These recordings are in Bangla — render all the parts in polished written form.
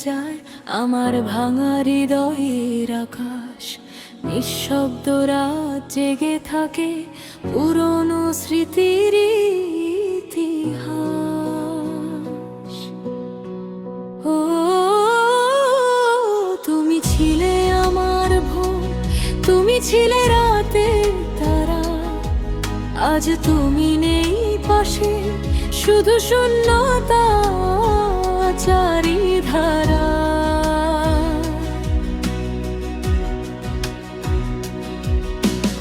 যায় আমার ভাঙা হৃদয়ের আকাশ। নিঃশব্দ রাত জেগে থাকে পুরনো স্মৃতির ইতিহাস। ও তুমি ছিলে আমার ভোর, তুমি ছিলে রাতের তারা। আজ তুমি নেই পাশে, শুধু শূন্যতা চারিধারা।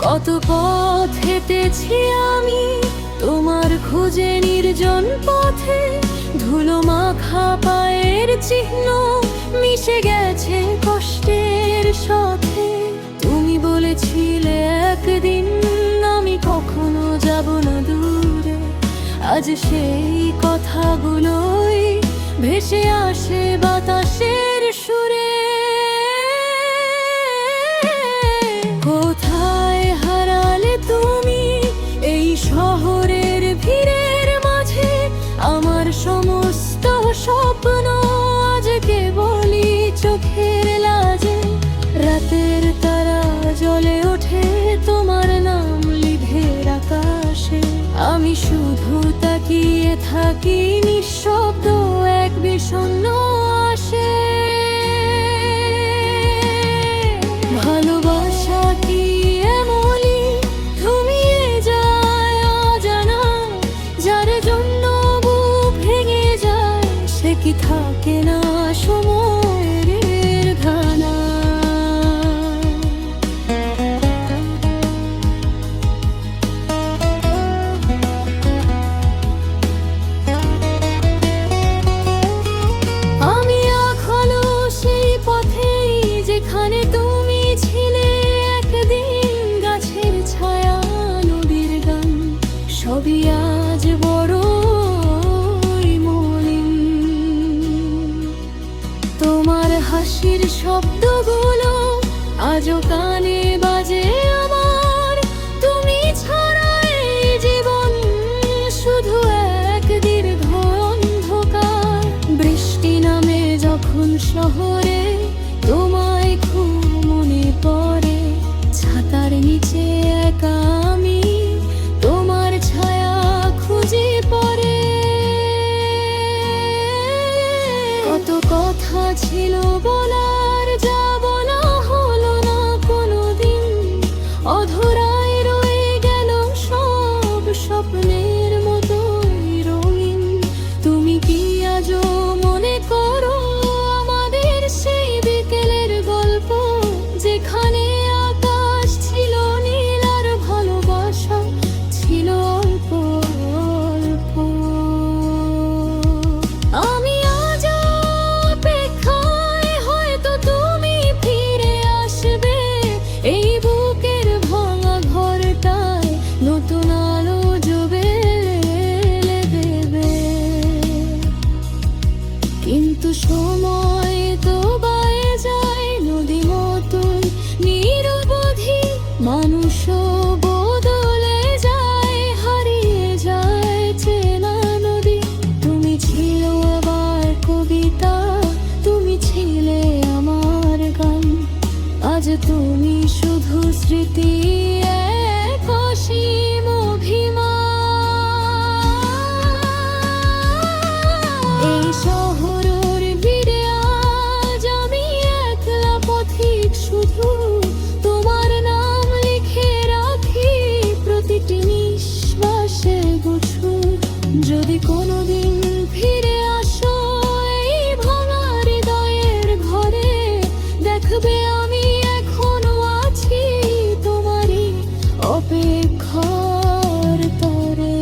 কত পথ হেঁটেছি আমি তোমার খোঁজে, নির্জন পথে ধুলো মাখা পায়ের চিহ্ন মিশে গেছে কষ্টের সাথে। তুমি বলেছিলে একদিন আমি কখনো যাব না দূরে, আজ সেই কথাগুলোই ভেসে আসে বাতাসের সুরে। কোথায় হারালে তুমি এই শহরের ভিড়ের মাঝে? আমার সমস্ত স্বপ্ন আজ কেবলই চোখের লাজে। রাতের তারা জ্বলে ওঠে তোমার নাম লিখে আকাশে, আমি শুধু তাকিয়ে থাকি নিঃশব্দ এক বিষণ্ণ আসে। ভালোবাসা কি এমনই থমিয়ে যায় অজানা, যার জন্য বুক ভেঙে যায় সে কি থাকে না সময়ের ধানা। আমি এখনো সেই পথেই যেখানে তুমি ছিলে একদিন। গাছের ছায়া, নদীর গান সবই আজ বড়ই মলিন। তোমার হাসির শব্দগুলো আজও কানে বাজে আমার। তুমি ছাড়া এই জীবন শুধু এক দীর্ঘ অন্ধকার। বৃষ্টি নামে যখন শহরে তোমায় খুব মনে পড়ে, ছাতার নিচে একা আমি তোমার ছায়া খুঁজে পড়ে। কত কথা ছিল বলার, যা বলা হলো না কোনোদিন। অধরাই রয়ে গেল সব স্বপ্নের মতোই রঙিন। তুমি কি আজও মনে করো আমাদের সেই বিকেলের গল্প, যেখানে আকাশ ছিল নীল আর ভালোবাসা ছিল অল্প অল্প? আমি আজ অপেক্ষায়, হয়তো তুমি ফিরে আসবে। এই বুকের ভাঙা ঘরটায় নতুন আলো জ্বেলে দেবে। কিন্তু সময় তো বয়ে যায় নদী মতোই নিরবধি। মানুষও বদলে যায়, হারিয়ে যায় চেনা নদী। তুমি ছিল আবার কবিতা, তুমি ছিলে আমার গান। আজ তুমি শুধু স্মৃতি, এক অসীম অভিমান। এই শহরের ভিড়ে আজ আমি একলা পথিক, শুধু তোমার নাম লিখে রাখি প্রতিটি নিঃশ্বাসে গুছুর। যদি কোনোদিন ফিরে আসো এই ভাঙা হৃদয়ের ঘরে, দেখবে আমি এখনো আছি তোমারই অপেক্ষার তরে।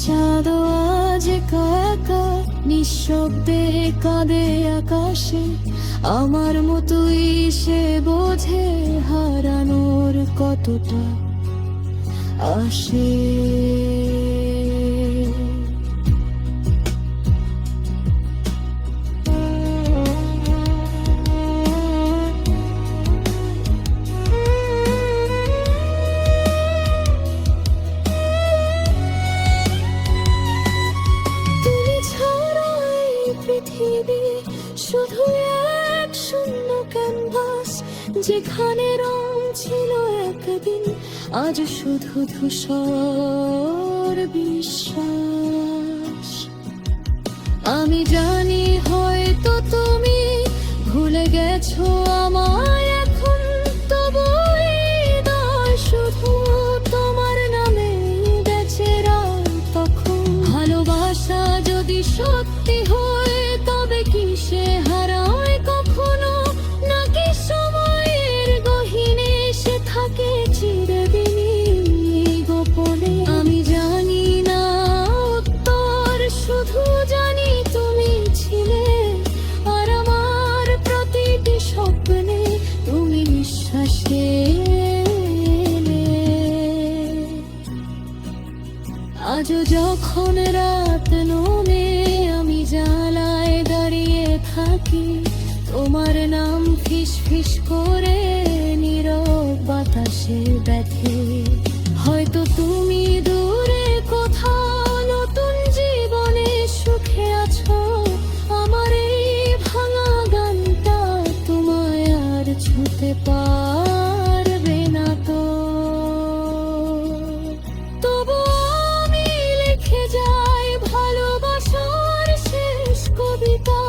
চাঁদ আজ একা একা নিঃশব্দে কাঁদে আকাশে, আমার মতোই সে বোঝে হারানোর কতটা আসে। শুধু এক শূন্য ক্যানভাস, যেখানে রং ছিল একদিন, আজ শুধু ধূসর বিশ্বাস। আমি জানি হয়তো তুমি ভুলে গেছো আমায় এখন, তবু হৃদয় শুধু তোমার নামে বেঁচে রাখ তখন। ভালোবাসা যদি সত্যি হয় তবে কি সে হারায় কখনো, নাকি সময়ের গহীনে সে থাকে চিরদিনই গোপনে? আমি জানি না উত্তর, শুধু জানি তুমি ছিলে, আর আমার প্রতিটি স্বপ্নে তুমি নিঃশ্বাসে এলে। আজও যখন রাত নামে আমি জানালায় দাঁড়িয়ে থাকি, তোমার নাম ফিস ফিস করে নীরব বাতাসে ব্যথে। হয়তো তুমি দূরে কোথাও নতুন জীবনে সুখে আছো, আমার এই ভাঙা গানটা তোমায় আর ছুঁতে পারবে না তো। তবু আমি লিখে যাই ভালোবাসার শেষ কবিতা,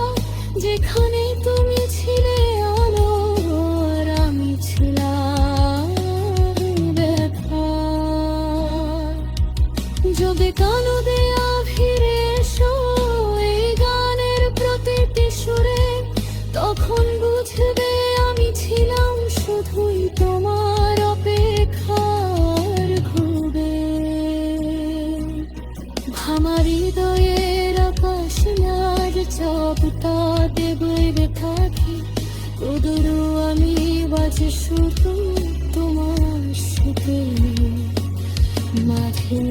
যেখানে তুমি ছিলে আলো আর আমি ছিলাম ব্যথা। যবে কালো দেয়া ফিরে এসো এই গানের প্রতিটি সুরে, তখন বুঝবে আমি ছিলাম শুধুই তোমার অপেক্ষার ঘুরে। আমার হৃদয়ের আকাশ আজ চাপটা দেবে থাকি, কুদুরু আমি বাজে শুধু তোমার সুখে মাঝে।